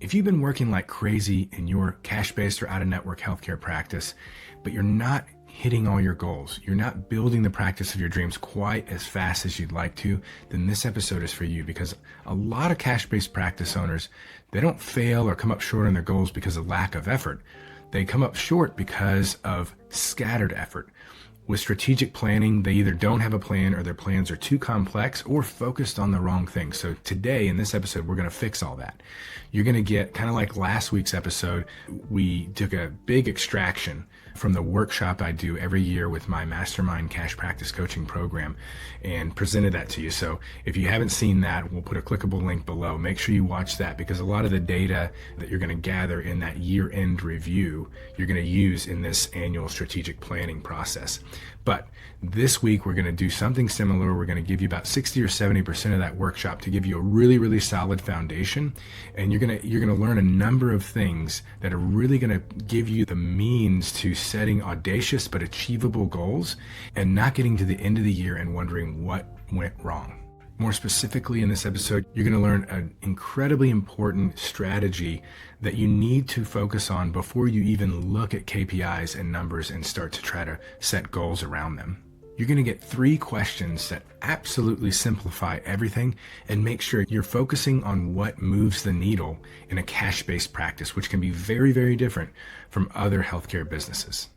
If you've been working like crazy in your cash-based or out-of-network healthcare practice, but you're not hitting all your goals, you're not building the practice of your dreams quite as fast as you'd like to, then this episode is for you, because a lot of cash-based practice owners, they don't fail or come up short on their goals because of lack of effort. They come up short because of scattered effort. With strategic planning, they either don't have a plan or their plans are too complex or focused on the wrong thing. So today in this episode, we're going to fix all that. You're going to get kind of like last week's episode. We took a big extraction from the workshop I do every year with my Mastermind Cash Practice Coaching program and presented that to you. So if you haven't seen that, we'll put a clickable link below. Make sure you watch that, because a lot of the data that you're going to gather in that year-end review, you're going to use in this annual strategic planning process. But this week, we're going to do something similar. We're going to give you about 60 or 70% of that workshop to give you a really, really solid foundation. And you're going to learn a number of things that are really going to give you the means to setting audacious but achievable goals and not getting to the end of the year and wondering what went wrong. More specifically, in this episode, you're going to learn an incredibly important strategy that you need to focus on before you even look at KPIs and numbers and start to try to set goals around them. You're going to get 3 questions that absolutely simplify everything and make sure you're focusing on what moves the needle in a cash-based practice, which can be very, very different from other healthcare businesses.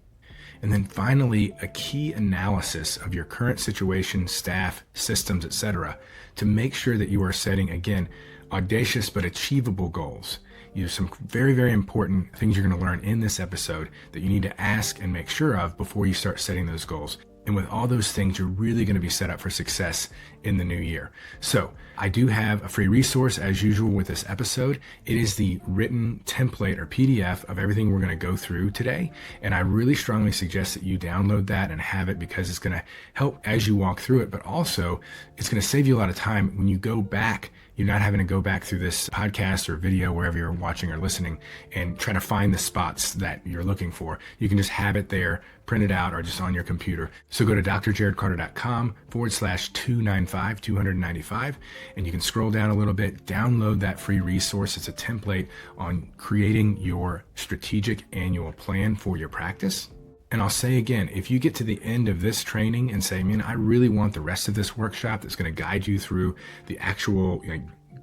And then finally, a key analysis of your current situation, staff, systems, etc., to make sure that you are setting, again, audacious but achievable goals. You have some very, very important things you're going to learn in this episode that you need to ask and make sure of before you start setting those goals. And with all those things, you're really going to be set up for success in the new year. So I do have a free resource as usual with this episode. It is the written template or PDF of everything we're going to go through today. And I really strongly suggest that you download that and have it, because it's going to help as you walk through it, but also it's going to save you a lot of time when you go back. You're not having to go back through this podcast or video, wherever you're watching or listening, and try to find the spots that you're looking for. You can just have it there, print it out, or just on your computer. So go to drjaredcarter.com/295, and you can scroll down a little bit, download that free resource. It's a template on creating your strategic annual plan for your practice. And I'll say again, if you get to the end of this training and say, man, I really want the rest of this workshop that's going to guide you through the actual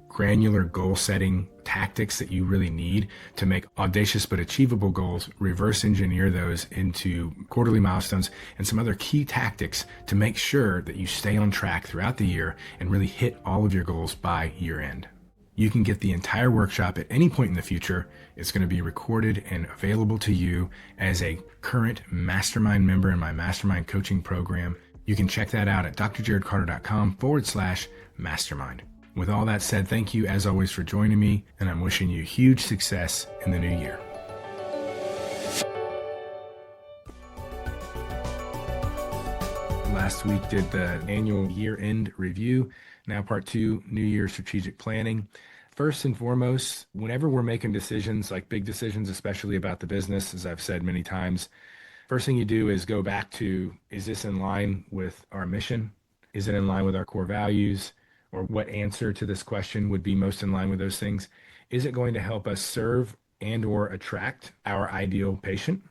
granular goal setting tactics that you really need to make audacious but achievable goals, reverse engineer those into quarterly milestones and some other key tactics to make sure that you stay on track throughout the year and really hit all of your goals by year end. You can get the entire workshop at any point in the future. It's going to be recorded and available to you as a current mastermind member in my mastermind coaching program. You can check that out at drjaredcarter.com/mastermind. With all that said, thank you as always for joining me, and I'm wishing you huge success in the new year. Last week did the annual year-end review. Now part 2, New Year strategic planning. First and foremost, whenever we're making decisions, like big decisions, especially about the business, as I've said many times, first thing you do is go back to, is this in line with our mission? Is it in line with our core values? Or what answer to this question would be most in line with those things? Is it going to help us serve and or attract our ideal patient?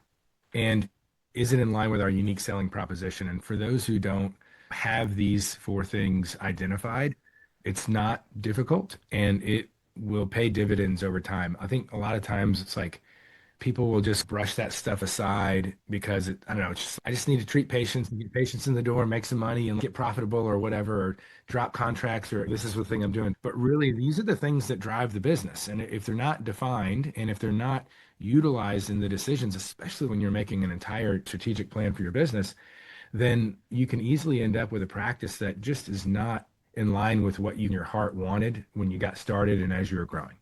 And is it in line with our unique selling proposition? And for those who don't have these 4 things identified, it's not difficult and it will pay dividends over time. I think a lot of times it's like people will just brush that stuff aside because I don't know, I just need to treat patients and get patients in the door, make some money and get profitable or whatever, or drop contracts, or this is the thing I'm doing. But really, these are the things that drive the business. And if they're not defined and if they're not utilized in the decisions, especially when you're making an entire strategic plan for your business, then you can easily end up with a practice that just is not in line with what you in your heart wanted when you got started and as you were growing.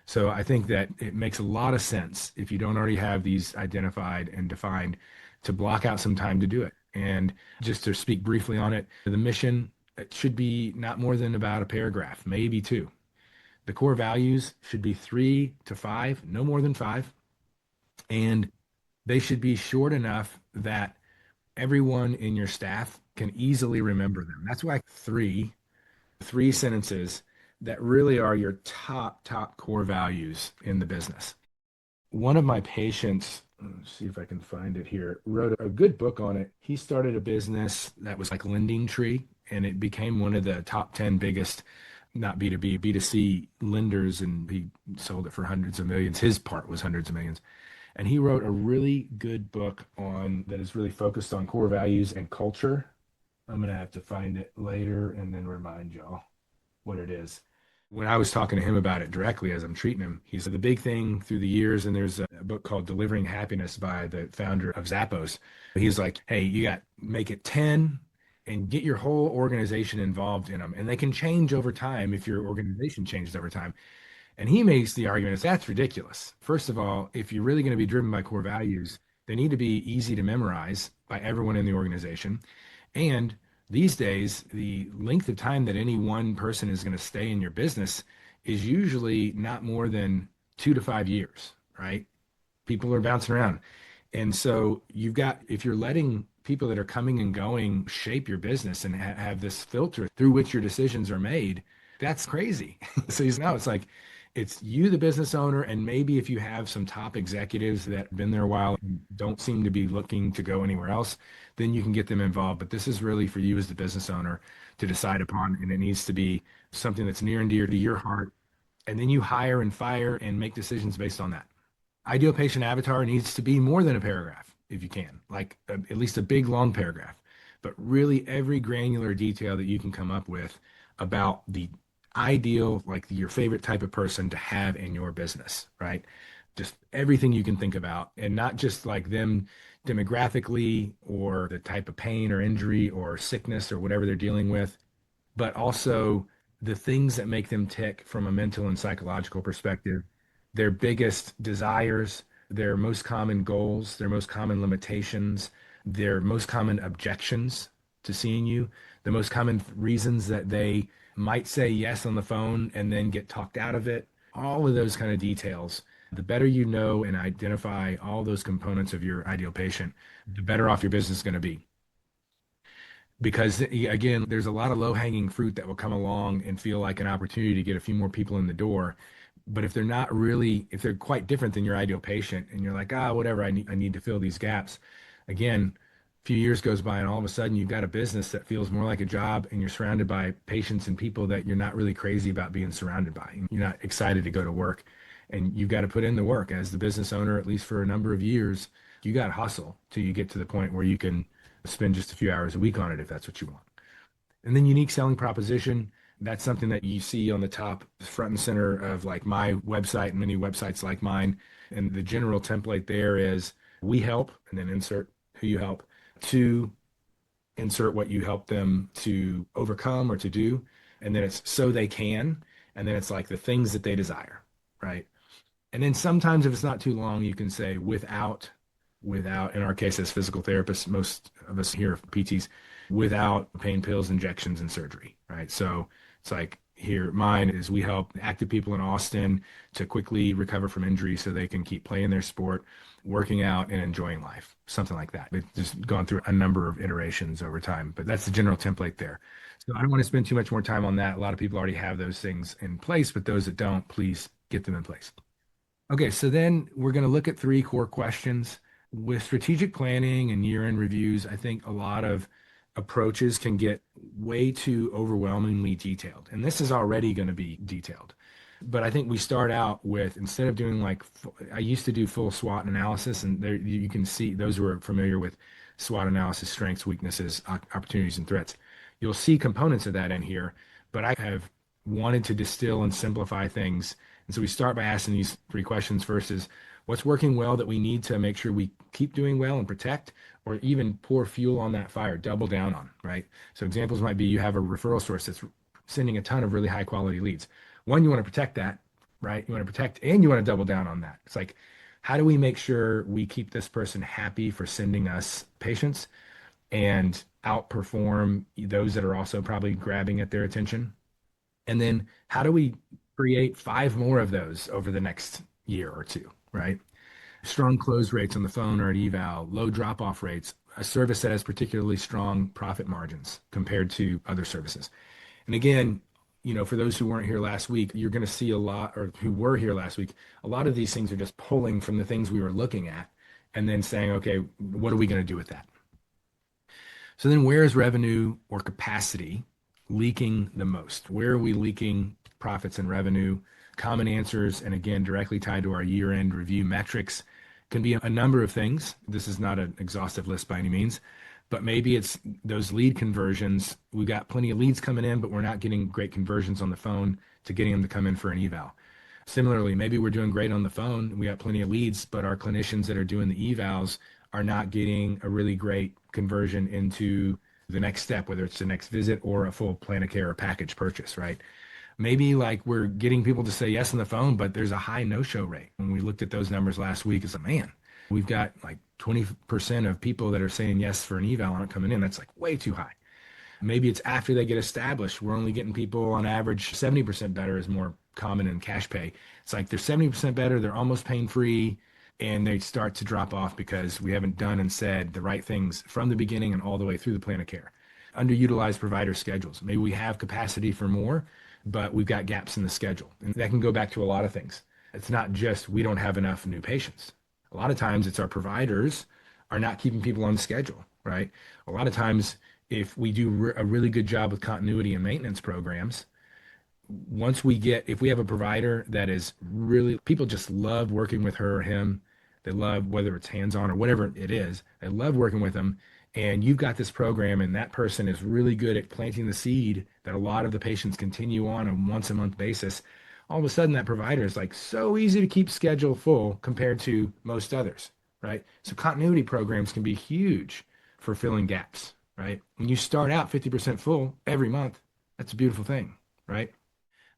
So I think that it makes a lot of sense, if you don't already have these identified and defined, to block out some time to do it. And just to speak briefly on it, the mission, it should be not more than about a paragraph, maybe 2. The core values should be 3 to 5, no more than 5. And they should be short enough that everyone in your staff can easily remember them. That's why 3 sentences that really are your top core values in the business. One of my patients, let's see if I can find it here, wrote a good book on it. He started a business that was like Lending Tree, and it became one of the top 10 biggest, not B2B, B2C lenders, and he sold it for hundreds of millions. His part was hundreds of millions. And he wrote a really good book on that is really focused on core values and culture. I'm gonna have to find it later and then remind y'all what it is. When I was talking to him about it directly as I'm treating him, he said the big thing through the years, and there's a book called Delivering Happiness by the founder of Zappos. He's like, hey, you got make it 10 and get your whole organization involved in them. And they can change over time if your organization changes over time. And he makes the argument is that's ridiculous. First of all, if you're really going to be driven by core values, they need to be easy to memorize by everyone in the organization. And these days, the length of time that any one person is going to stay in your business is usually not more than 2 to 5 years, right? People are bouncing around. And so you've got, if you're letting people that are coming and going shape your business and have this filter through which your decisions are made, that's crazy. So he's now it's like, it's you, the business owner, and maybe if you have some top executives that have been there a while and don't seem to be looking to go anywhere else, then you can get them involved. But this is really for you as the business owner to decide upon, and it needs to be something that's near and dear to your heart. And then you hire and fire and make decisions based on that. Ideal patient avatar needs to be more than a paragraph if you can, like at least a big long paragraph, but really every granular detail that you can come up with about the ideal, like your favorite type of person to have in your business, right? Just everything you can think about, and not just like them demographically or the type of pain or injury or sickness or whatever they're dealing with, but also the things that make them tick from a mental and psychological perspective, their biggest desires, their most common goals, their most common limitations, their most common objections to seeing you, the most common reasons that they might say yes on the phone and then get talked out of it, all of those kind of details. The better you know and identify all those components of your ideal patient, the better off your business is going to be, because again, there's a lot of low-hanging fruit that will come along and feel like an opportunity to get a few more people in the door. But if they're not really, if they're quite different than your ideal patient, and you're like, whatever, I need to fill these gaps. Again, a few years goes by, and all of a sudden you've got a business that feels more like a job, and you're surrounded by patients and people that you're not really crazy about being surrounded by. You're not excited to go to work, and you've got to put in the work as the business owner, at least for a number of years. You got to hustle till you get to the point where you can spend just a few hours a week on it if that's what you want. And then unique selling proposition, that's something that you see on the top front and center of like my website and many websites like mine. And the general template there is we help, and then insert who you help, to insert what you help them to overcome or to do. And then it's so they can. And then it's like the things that they desire, right? And then sometimes if it's not too long, you can say without, in our case as physical therapists, most of us here PTs, without pain pills, injections, and surgery, right? So it's like here, mine is we help active people in Austin to quickly recover from injury so they can keep playing their sport, working out, and enjoying life, something like that. It's just gone through a number of iterations over time, but that's the general template there. So I don't want to spend too much more time on that. A lot of people already have those things in place, but those that don't, please get them in place. Okay, so then we're going to look at three core questions. With strategic planning and year-end reviews, I think a lot of approaches can get way too overwhelmingly detailed. And this is already going to be detailed. But I think we start out with, instead of doing like, I used to do full SWOT analysis, and there you can see those who are familiar with SWOT analysis, strengths, weaknesses, opportunities, and threats. You'll see components of that in here, but I have wanted to distill and simplify things. And so we start by asking these three questions. First is, what's working well that we need to make sure we keep doing well and protect, or even pour fuel on that fire, double down on, right? So examples might be you have a referral source that's sending a ton of really high quality leads. One, you want to protect that, right? You want to protect and you want to double down on that. It's like, how do we make sure we keep this person happy for sending us patients and outperform those that are also probably grabbing at their attention? And then how do we create five more of those over the next year or two, right? Strong close rates on the phone or at eval, low drop off rates, a service that has particularly strong profit margins compared to other services. And again, for those who weren't here last week, you're going to see a lot, or who were here last week, a lot of these things are just pulling from the things we were looking at and then saying, okay, what are we going to do with that? So then where is revenue or capacity leaking the most? Where are we leaking profits and revenue? Common answers, and again, directly tied to our year-end review metrics, can be a number of things. This is not an exhaustive list by any means, but maybe it's those lead conversions. We've got plenty of leads coming in, but we're not getting great conversions on the phone to getting them to come in for an eval. Similarly, maybe we're doing great on the phone. We got plenty of leads, but our clinicians that are doing the evals are not getting a really great conversion into the next step, whether it's the next visit or a full plan of care or package purchase, right? Maybe like we're getting people to say yes on the phone, but there's a high no-show rate. When we looked at those numbers last week, it's like, man, we've got like 20% of people that are saying yes for an eval aren't coming in. That's like way too high. Maybe it's after they get established. We're only getting people on average 70% better is more common in cash pay. It's like they're 70% better, they're almost pain free, and they start to drop off because we haven't done and said the right things from the beginning and all the way through the plan of care. Underutilized provider schedules. Maybe we have capacity for more, but we've got gaps in the schedule. And that can go back to a lot of things. It's not just we don't have enough new patients. A lot of times it's our providers are not keeping people on schedule, right? A lot of times if we do a really good job with continuity and maintenance programs, if we have a provider that is really, people just love working with her or him. They love, whether it's hands-on or whatever it is, they love working with them. And you've got this program, and that person is really good at planting the seed that a lot of the patients continue on a once a month basis. All of a sudden, that provider is like so easy to keep schedule full compared to most others, right? So continuity programs can be huge for filling gaps, right? When you start out 50% full every month, that's a beautiful thing, right?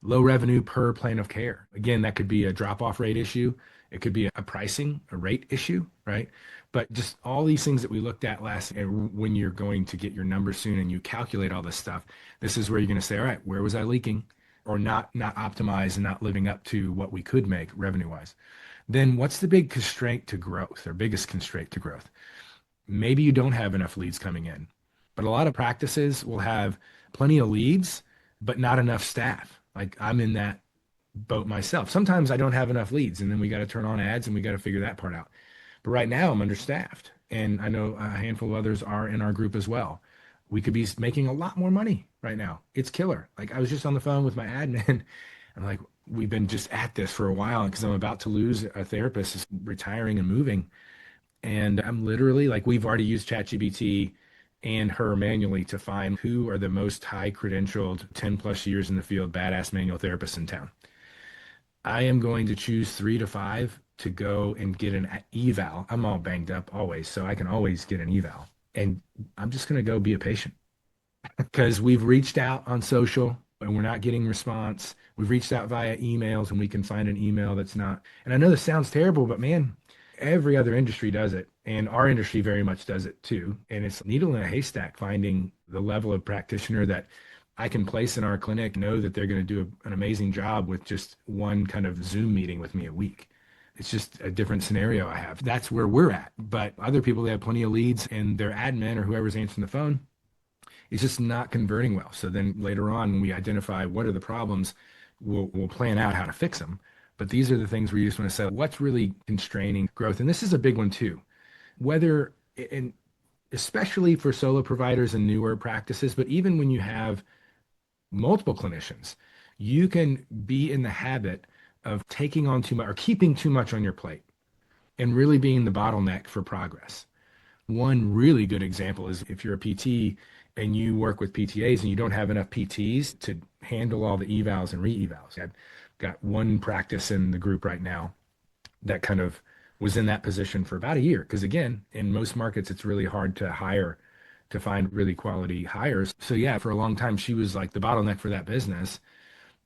Low revenue per plan of care. Again, that could be a drop-off rate issue. It could be a pricing, a rate issue, right? But just all these things that we looked at last, and when you're going to get your numbers soon and you calculate all this stuff, this is where you're going to say, all right, where was I leaking or not optimized and not living up to what we could make revenue-wise? Then what's the big constraint to growth or biggest constraint to growth? Maybe you don't have enough leads coming in, but a lot of practices will have plenty of leads, but not enough staff. Like I'm in that boat myself. Sometimes I don't have enough leads, and then we got to turn on ads and we got to figure that part out. But right now I'm understaffed, and I know a handful of others are in our group as well. We could be making a lot more money right now. It's killer. Like I was just on the phone with my admin. I'm like, we've been just at this for a while because I'm about to lose a therapist is retiring and moving. And I'm literally like, we've already used ChatGPT and her manually to find who are the most high credentialed 10 plus years in the field, badass manual therapists in town. I am going to choose 3 to 5 to go and get an eval. I'm all banged up always, so I can always get an eval. And I'm just going to go be a patient because we've reached out on social and we're not getting response. We've reached out via emails and we can find an email that's not. And I know this sounds terrible, but man, every other industry does it. And our industry very much does it too. And it's needle in a haystack finding the level of practitioner that I can place in our clinic, know that they're going to do an amazing job with just one kind of Zoom meeting with me a week. It's just a different scenario I have. That's where we're at. But other people, they have plenty of leads and their admin or whoever's answering the phone is just not converting well. So then later on, when we identify what are the problems, we'll plan out how to fix them. But these are the things where you just want to say, what's really constraining growth? And this is a big one too. Whether, and especially for solo providers and newer practices, but even when you have multiple clinicians, you can be in the habit of taking on too much or keeping too much on your plate and really being the bottleneck for progress. One really good example is if you're a PT and you work with PTAs and you don't have enough PTs to handle all the evals and re-evals. I've got one practice in the group right now that kind of was in that position for about a year. Because again, in most markets, it's really hard to hire, to find really quality hires. So yeah, for a long time, she was like the bottleneck for that business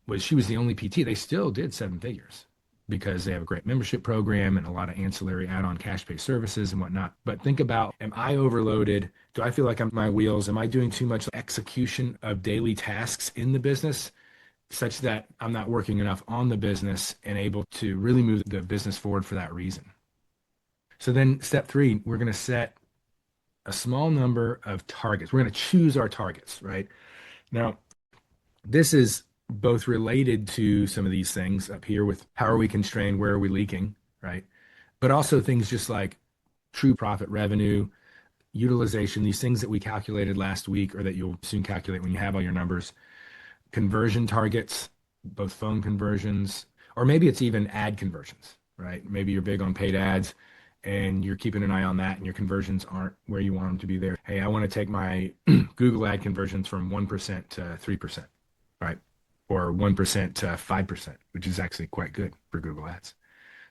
was she was the only PT. They still did 7 figures because they have a great membership program and a lot of ancillary add-on cash pay services and whatnot. But think about, am I overloaded? Do I feel like I'm on my wheels? Am I doing too much execution of daily tasks in the business such that I'm not working enough on the business and able to really move the business forward for that reason? So then step 3, we're going to set a small number of targets. We're going to choose our targets, right? Now, this is both related to some of these things up here with how are we constrained, where are we leaking, right? But also things just like true profit revenue, utilization, these things that we calculated last week or that you'll soon calculate when you have all your numbers, conversion targets, both phone conversions, or maybe it's even ad conversions, right? Maybe you're big on paid ads and you're keeping an eye on that and your conversions aren't where you want them to be there. Hey, I want to take my Google ad conversions from 1% to 3%, right? Or 1% to 5%, which is actually quite good for Google Ads.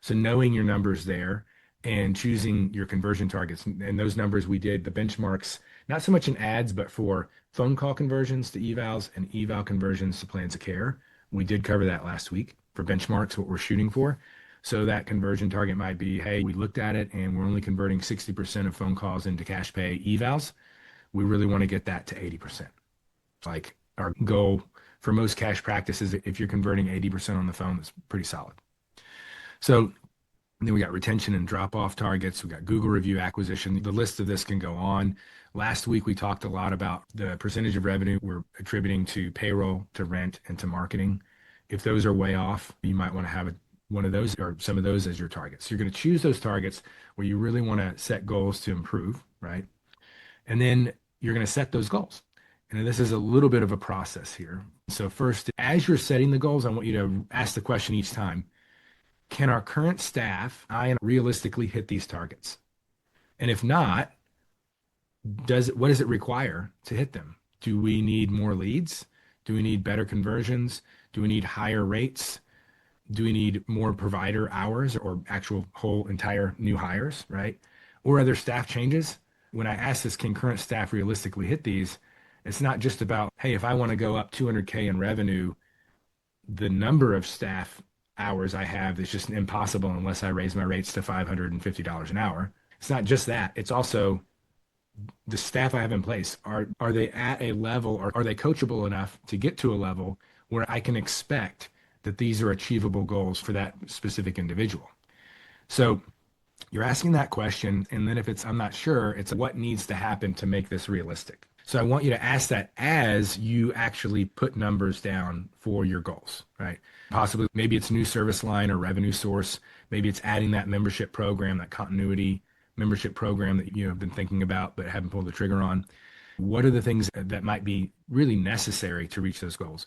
So knowing your numbers there and choosing your conversion targets and those numbers we did the benchmarks, not so much in ads, but for phone call conversions to evals and eval conversions to plans of care. We did cover that last week for benchmarks, what we're shooting for. So that conversion target might be, hey, we looked at it and we're only converting 60% of phone calls into cash pay evals. We really want to get that to 80%. Like our goal for most cash practices, if you're converting 80% on the phone, that's pretty solid. So and then we got retention and drop off targets. We got Google review acquisition. The list of this can go on. Last week, we talked a lot about the percentage of revenue we're attributing to payroll, to rent, and to marketing. If those are way off, you might want to have one of those or some of those as your targets. So you're going to choose those targets where you really want to set goals to improve, right? And then you're going to set those goals. And this is a little bit of a process here. So first, as you're setting the goals, I want you to ask the question each time, can our current staff I realistically hit these targets? And if not, what does it require to hit them? Do we need more leads? Do we need better conversions? Do we need higher rates? Do we need more provider hours or actual whole entire new hires, right? Or are there staff changes? When I ask this, can current staff realistically hit these? It's not just about, hey, if I want to go up 200K in revenue, the number of staff hours I have is just impossible unless I raise my rates to $550 an hour. It's not just that. It's also the staff I have in place. Are they at a level or are they coachable enough to get to a level where I can expect that these are achievable goals for that specific individual? So you're asking that question, and then if it's I'm not sure, it's what needs to happen to make this realistic. So I want you to ask that as you actually put numbers down for your goals, right? Possibly maybe it's new service line or revenue source. Maybe it's adding that membership program, that continuity membership program that you have been thinking about but haven't pulled the trigger on. What are the things that might be really necessary to reach those goals?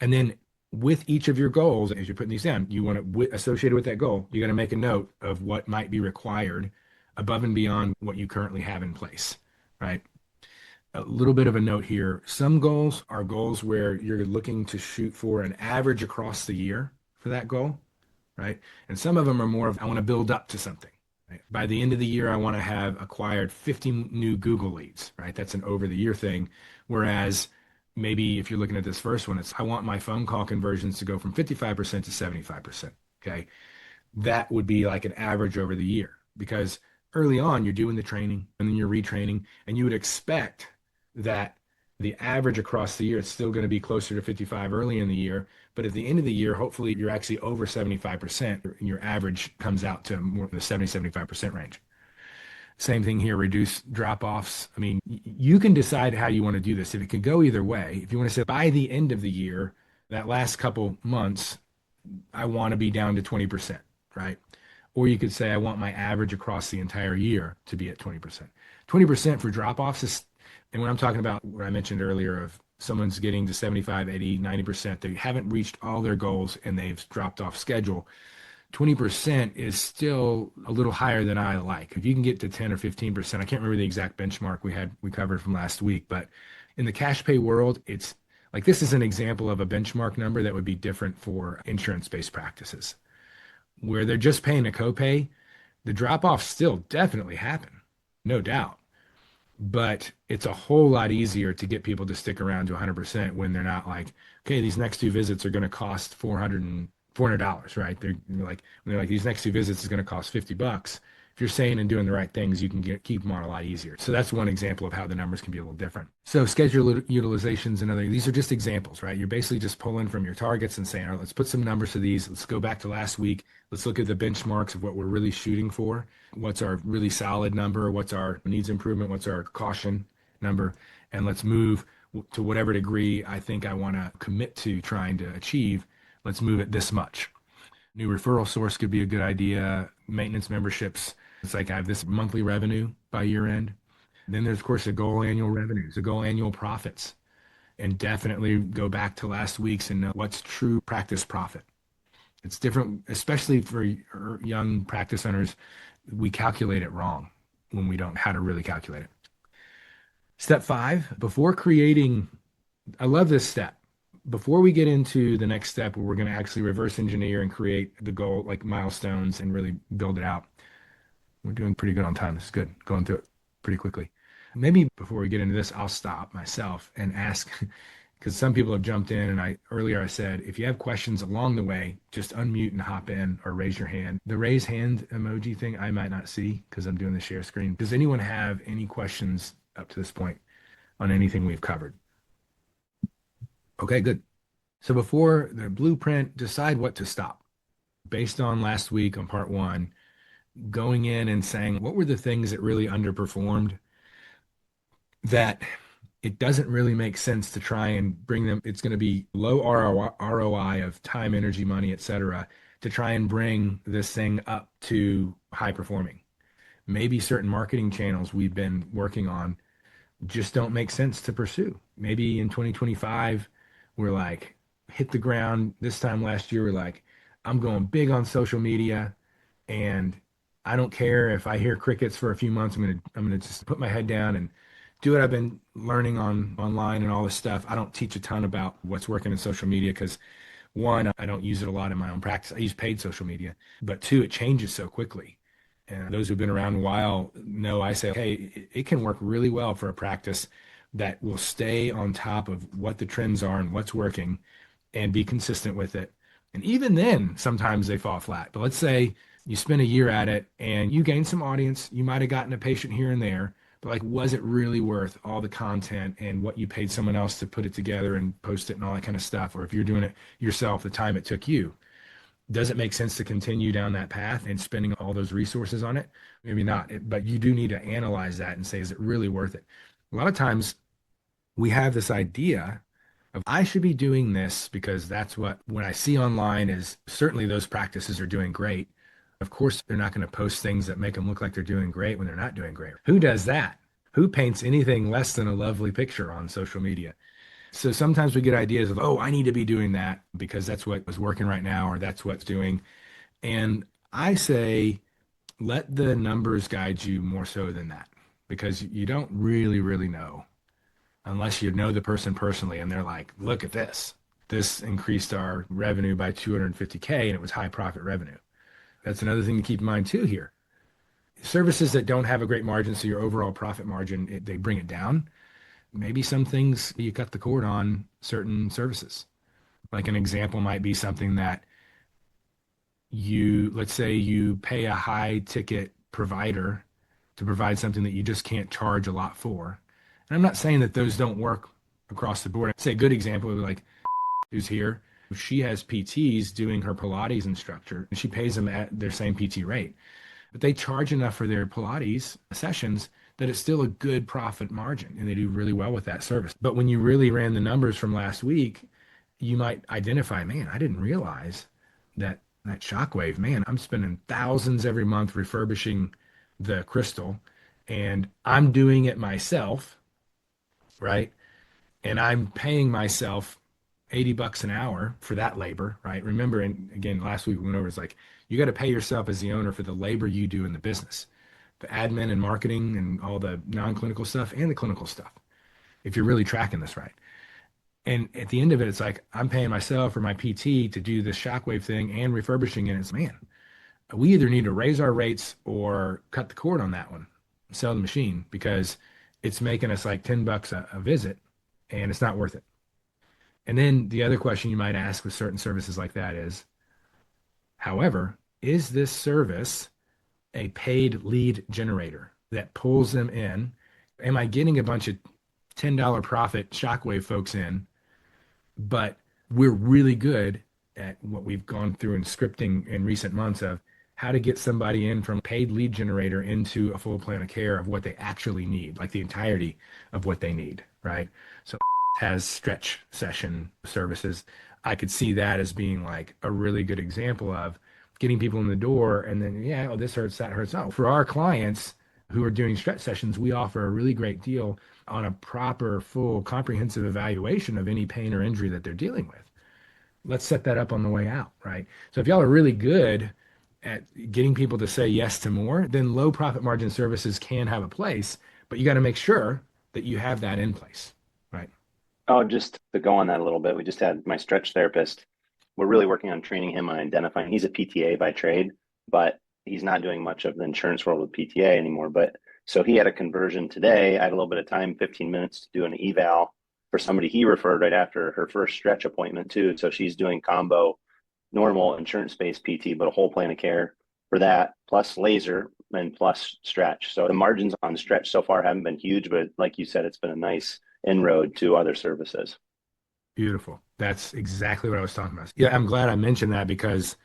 And then with each of your goals, as you're putting these down, you want to, associated with that goal, you're going to make a note of what might be required above and beyond what you currently have in place, right? A little bit of a note here. Some goals are goals where you're looking to shoot for an average across the year for that goal, right? And some of them are more of, I want to build up to something. Right? By the end of the year, I want to have acquired 50 new Google leads, right? That's an over the year thing. Whereas maybe if you're looking at this first one, it's I want my phone call conversions to go from 55% to 75%. Okay. That would be like an average over the year because early on you're doing the training and then you're retraining and you would expect that the average across the year is still going to be closer to 55 early in the year. But at the end of the year, hopefully you're actually over 75% and your average comes out to more the 75% range. Same thing here, reduce drop offs. I mean, you can decide how you want to do this. If it could go either way, if you want to say by the end of the year, that last couple months, I want to be down to 20%, right? Or you could say, I want my average across the entire year to be at 20%. 20% for drop offs is, and when I'm talking about what I mentioned earlier of someone's getting to 75, 80, 90%, they haven't reached all their goals and they've dropped off schedule. 20% is still a little higher than I like. If you can get to 10 or 15%, I can't remember the exact benchmark we covered from last week, but in the cash pay world, it's like this is an example of a benchmark number that would be different for insurance-based practices. Where they're just paying a copay, the drop-offs still definitely happen, no doubt. But it's a whole lot easier to get people to stick around to 100% when they're not like, okay, these next two visits are going to cost $400, right? They're like these next two visits is going to cost $50. If you're saying and doing the right things, you can keep them on a lot easier. So that's one example of how the numbers can be a little different. So schedule utilizations and these are just examples, right? You're basically just pulling from your targets and saying, all right, let's put some numbers to these. Let's go back to last week. Let's look at the benchmarks of what we're really shooting for. What's our really solid number? What's our needs improvement? What's our caution number? And let's move to whatever degree I think I want to commit to trying to achieve. Let's move it this much. New referral source could be a good idea. Maintenance memberships. It's like I have this monthly revenue by year end. Then there's, of course, the goal annual revenues, the goal annual profits, and definitely go back to last week's and know what's true practice profit. It's different, especially for young practice owners. We calculate it wrong when we don't how to really calculate it. Step five, before creating, I love this step. Before we get into the next step where we're going to actually reverse engineer and create the goal, like milestones, and really build it out. We're doing pretty good on time. This is good. Going through it pretty quickly. Maybe before we get into this, I'll stop myself and ask, because some people have jumped in, and I said, if you have questions along the way, just unmute and hop in or raise your hand. The raise hand emoji thing I might not see because I'm doing the share screen. Does anyone have any questions up to this point on anything we've covered? Okay, good. So before the blueprint, decide what to stop. Based on last week on part one, going in and saying, what were the things that really underperformed that it doesn't really make sense to try and bring them. It's going to be low ROI of time, energy, money, etc., to try and bring this thing up to high performing. Maybe certain marketing channels we've been working on just don't make sense to pursue. Maybe in 2025, we're like, hit the ground. This time last year, we're like, I'm going big on social media, and I don't care if I hear crickets for a few months. I'm gonna just put my head down and do what I've been learning online and all this stuff. I don't teach a ton about what's working in social media because one, I don't use it a lot in my own practice. I use paid social media, but two, it changes so quickly. And those who've been around a while know I say, hey, it can work really well for a practice that will stay on top of what the trends are and what's working and be consistent with it. And even then, sometimes they fall flat. But let's say you spend a year at it and you gain some audience. You might have gotten a patient here and there, but like, was it really worth all the content and what you paid someone else to put it together and post it and all that kind of stuff? Or if you're doing it yourself, the time it took you, does it make sense to continue down that path and spending all those resources on it? Maybe not, but you do need to analyze that and say, is it really worth it? A lot of times we have this idea of I should be doing this because that's what I see online is certainly those practices are doing great. Of course, they're not going to post things that make them look like they're doing great when they're not doing great. Who does that? Who paints anything less than a lovely picture on social media? So sometimes we get ideas of, oh, I need to be doing that because that's what was working right now or that's what's doing. And I say, let the numbers guide you more so than that because you don't really, really know unless you know the person personally and they're like, look at this. This increased our revenue by 250K and it was high profit revenue. That's another thing to keep in mind too here. Services that don't have a great margin, so your overall profit margin, they bring it down. Maybe some things you cut the cord on certain services. Like an example might be something that let's say you pay a high ticket provider to provide something that you just can't charge a lot for. And I'm not saying that those don't work across the board. I'd say a good example would be like who's here. She has PTs doing her Pilates instructor, and she pays them at their same PT rate. But they charge enough for their Pilates sessions that it's still a good profit margin, and they do really well with that service. But when you really ran the numbers from last week, you might identify, man, I didn't realize that shockwave, man, I'm spending thousands every month refurbishing the crystal, and I'm doing it myself, right? And I'm paying myself $80 an hour for that labor, right? Remember, and again, last week we went over, it's like you got to pay yourself as the owner for the labor you do in the business, the admin and marketing and all the non-clinical stuff and the clinical stuff, if you're really tracking this right. And at the end of it, it's like I'm paying myself or my PT to do this shockwave thing and refurbishing it. It's man, we either need to raise our rates or cut the cord on that one, sell the machine because it's making us like $10 a visit and it's not worth it. And then the other question you might ask with certain services like that is, however, is this service a paid lead generator that pulls them in? Am I getting a bunch of $10 profit shockwave folks in, but we're really good at what we've gone through in scripting in recent months of how to get somebody in from paid lead generator into a full plan of care of what they actually need, like the entirety of what they need, right? So has stretch session services. I could see that as being like a really good example of getting people in the door and then, yeah, oh, this hurts, that hurts. Oh, for our clients who are doing stretch sessions, we offer a really great deal on a proper, full, comprehensive evaluation of any pain or injury that they're dealing with. Let's set that up on the way out, right? So if y'all are really good at getting people to say yes to more, then low profit margin services can have a place, but you got to make sure that you have that in place, right? Oh, just to go on that a little bit, we just had my stretch therapist. We're really working on training him on identifying. He's a PTA by trade, but he's not doing much of the insurance world with PTA anymore. But so he had a conversion today. I had a little bit of time, 15 minutes to do an eval for somebody he referred right after her first stretch appointment too. So she's doing combo normal insurance-based PT, but a whole plan of care for that, plus laser and plus stretch. So the margins on stretch so far haven't been huge, but like you said, it's been a nice inroad to other services. Beautiful. That's exactly what I was talking about. Yeah, I'm glad I mentioned that because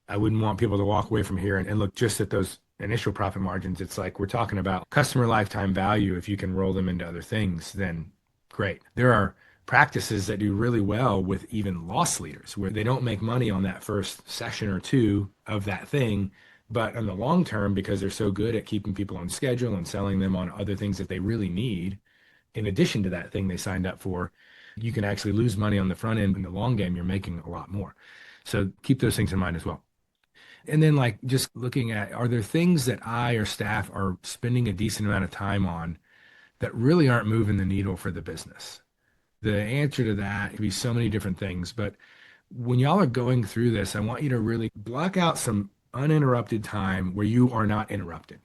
I wouldn't want people to walk away from here and look just at those initial profit margins. It's like we're talking about customer lifetime value. If you can roll them into other things, then great. There are practices that do really well with even loss leaders where they don't make money on that first session or two of that thing. But in the long term, because they're so good at keeping people on schedule and selling them on other things that they really need, in addition to that thing they signed up for, you can actually lose money on the front end. In the long game, you're making a lot more. So keep those things in mind as well. And then, like, just looking at, are there things that I or staff are spending a decent amount of time on that really aren't moving the needle for the business? The answer to that could be so many different things. But when y'all are going through this, I want you to really block out some uninterrupted time where you are not interrupted,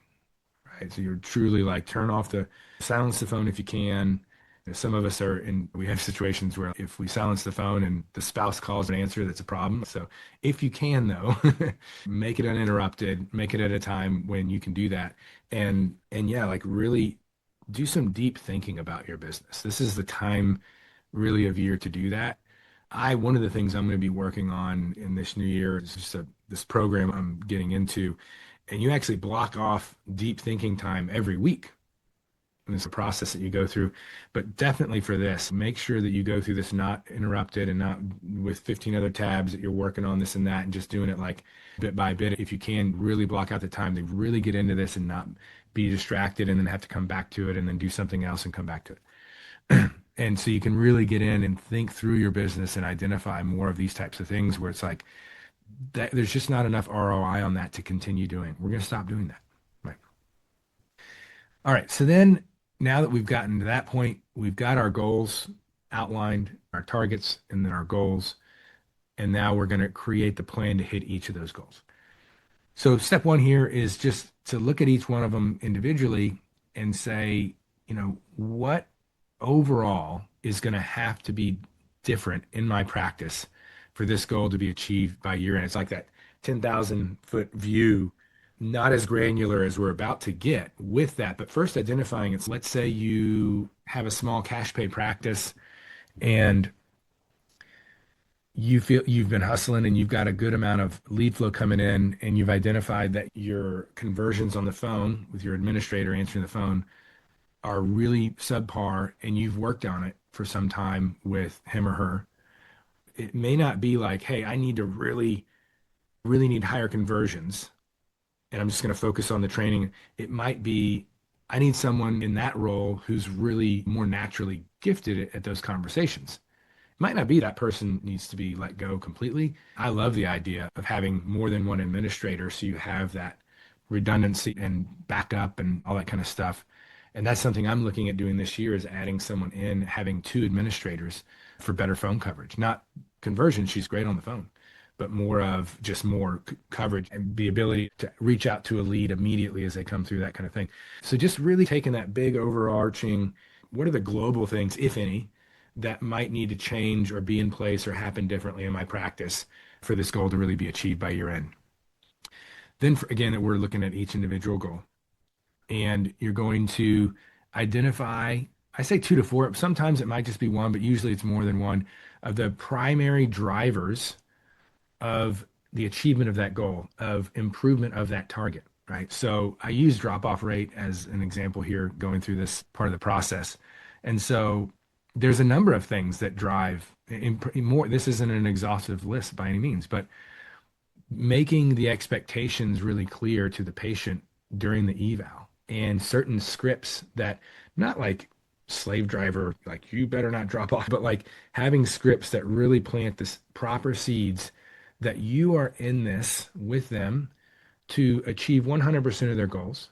right? So you're truly like silence the phone if you can. Some of us are in, we have situations where if we silence the phone and the spouse calls and answer, that's a problem. So if you can, though, make it uninterrupted, make it at a time when you can do that. And yeah, like really do some deep thinking about your business. This is the time really of year to do that. One of the things I'm going to be working on in this new year is just this program I'm getting into, and you actually block off deep thinking time every week. And it's a process that you go through, but definitely for this, make sure that you go through this not interrupted and not with 15 other tabs that you're working on this and that and just doing it like bit by bit. If you can really block out the time to really get into this and not be distracted and then have to come back to it and then do something else and come back to it. And so you can really get in and think through your business and identify more of these types of things where it's like that there's just not enough ROI on that to continue doing. We're going to stop doing that. Right. All right. So then now that we've gotten to that point, we've got our goals outlined, our targets, and then our goals. And now we're going to create the plan to hit each of those goals. So step one here is just to look at each one of them individually and say, what overall is going to have to be different in my practice for this goal to be achieved by year end. It's like that 10,000-foot view, not as granular as we're about to get with that. But first identifying it's, let's say you have a small cash pay practice and you feel you've been hustling and you've got a good amount of lead flow coming in and you've identified that your conversions on the phone with your administrator answering the phone are really subpar and you've worked on it for some time with him or her. It may not be like, hey, I need to really need higher conversions and I'm just going to focus on the training. It might be, I need someone in that role who's really more naturally gifted at those conversations. It might not be that person needs to be let go completely. I love the idea of having more than one administrator so you have that redundancy and backup and all that kind of stuff. And that's something I'm looking at doing this year is adding someone in, having two administrators for better phone coverage. Not conversion, she's great on the phone, but more of just more coverage and the ability to reach out to a lead immediately as they come through, that kind of thing. So just really taking that big overarching, what are the global things, if any, that might need to change or be in place or happen differently in my practice for this goal to really be achieved by year end. Then again, we're looking at each individual goal and you're going to identify, I say 2 to 4, sometimes it might just be one, but usually it's more than one of the primary drivers of the achievement of that goal, of improvement of that target, right? So I use drop off rate as an example here going through this part of the process. And so there's a number of things that drive in more. This isn't an exhaustive list by any means, but making the expectations really clear to the patient during the eval and certain scripts that not like slave driver, like you better not drop off, but like having scripts that really plant this proper seeds that you are in this with them to achieve 100% of their goals,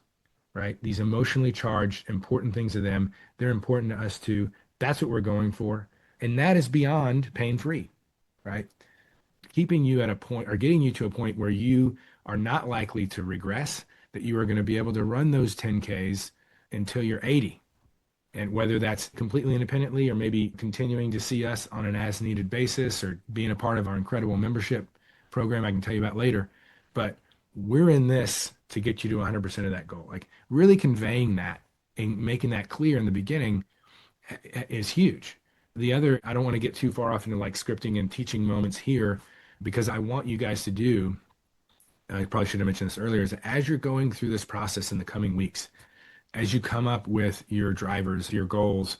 right? These emotionally charged, important things to them, they're important to us too. That's what we're going for. And that is beyond pain free, right? Keeping you at a point or getting you to a point where you are not likely to regress, that you are going to be able to run those 10Ks until you're 80. And whether that's completely independently or maybe continuing to see us on an as needed basis or being a part of our incredible membership program, I can tell you about later. But we're in this to get you to 100% of that goal. Like really conveying that and making that clear in the beginning is huge. The other, I don't want to get too far off into like scripting and teaching moments here because I want you guys to do, I probably should have mentioned this earlier, is that as you're going through this process in the coming weeks, as you come up with your drivers, your goals,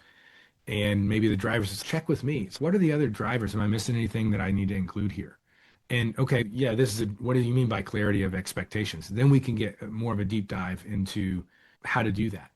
and maybe the drivers just check with me. So what are the other drivers? Am I missing anything that I need to include here? And okay, yeah, what do you mean by clarity of expectations? Then we can get more of a deep dive into how to do that.